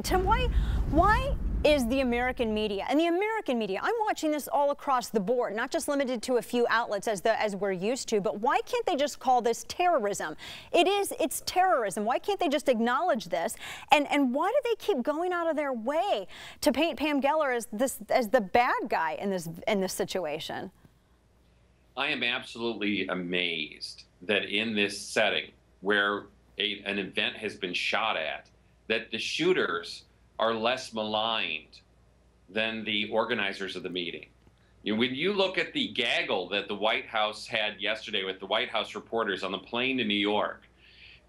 Tim, why is the American media, and the American media, I'm watching this all across the board, not just limited to a few outlets as we're used to, but why can't they just call this terrorism? It's terrorism. Why can't they just acknowledge this? And why do they keep going out of their way to paint Pam Geller as the bad guy in this situation? I am absolutely amazed that in this setting where an event has been shot at, that the shooters are less maligned than the organizers of the meeting. When you look at the gaggle that the White House had yesterday with the White House reporters on the plane to New York,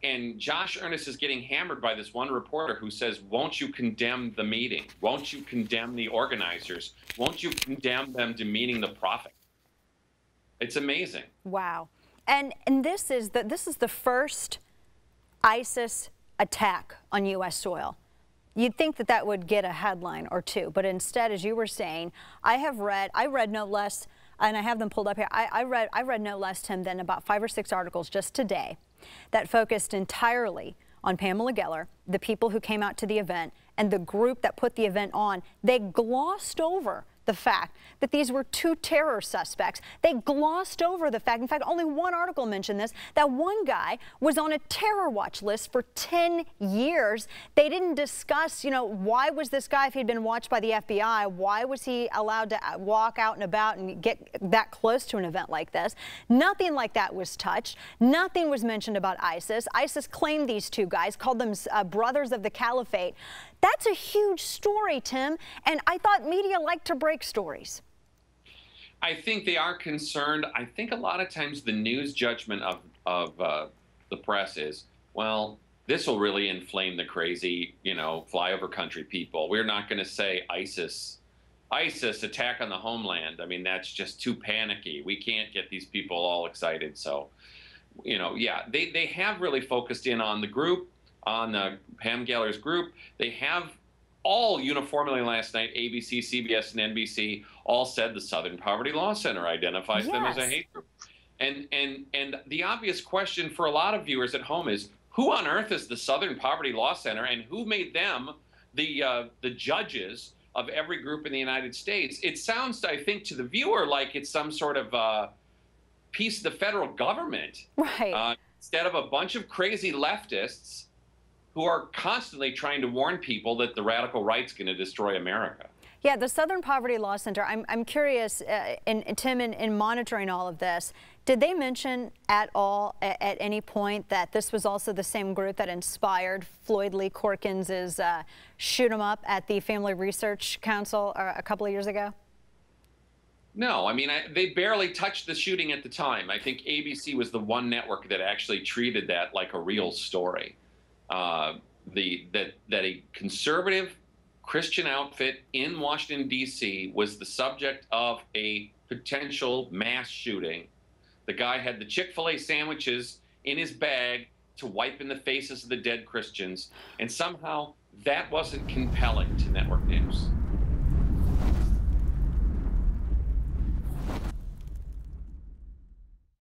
and Josh Earnest is getting hammered by this one reporter who says, won't you condemn the meeting? Won't you condemn the organizers? Won't you condemn them demeaning the prophet? It's amazing. Wow. And this is the first ISIS attack on U.S. soil. You'd think that would get a headline or two, but instead, as you were saying, I read no less, and I have them pulled up here. I read no less, Tim, than about 5 or 6 articles just today that focused entirely on Pamela Geller, the people who came out to the event, and the group that put the event on. They glossed over the fact that these were 2 terror suspects. They glossed over the fact, in fact, only one article mentioned this, that one guy was on a terror watch list for 10 years. They didn't discuss, why was this guy, if he'd been watched by the FBI, why was he allowed to walk out and about and get that close to an event like this? Nothing like that was touched. Nothing was mentioned about ISIS. ISIS claimed these 2 guys, called them brothers of the caliphate. That's a huge story, Tim, and I thought media liked to break stories. I think they are concerned. I think a lot of times the news judgment of the press is, well, this will really inflame the crazy, flyover country people. We're not going to say ISIS attack on the homeland. I mean, that's just too panicky. We can't get these people all excited. So, yeah, they have really focused in on the group, on Pam Geller's group. They have all uniformly last night, ABC, CBS, and NBC all said the Southern Poverty Law Center identifies them as a hate group. And the obvious question for a lot of viewers at home is, who on earth is the Southern Poverty Law Center, and who made them the judges of every group in the United States? It sounds, I think, to the viewer like it's some sort of piece of the federal government, right? Instead of a bunch of crazy leftists who are constantly trying to warn people that the radical right's going to destroy America. Yeah, the Southern Poverty Law Center, I'm curious, Tim, in monitoring all of this, did they mention at all, at any point, that this was also the same group that inspired Floyd Lee Corkins' shoot 'em up at the Family Research Council a couple of years ago? No, I mean, they barely touched the shooting at the time. I think ABC was the one network that actually treated that like a real story. That a conservative Christian outfit in Washington, D.C. was the subject of a potential mass shooting. The guy had the Chick-fil-A sandwiches in his bag to wipe in the faces of the dead Christians, and somehow that wasn't compelling to network news.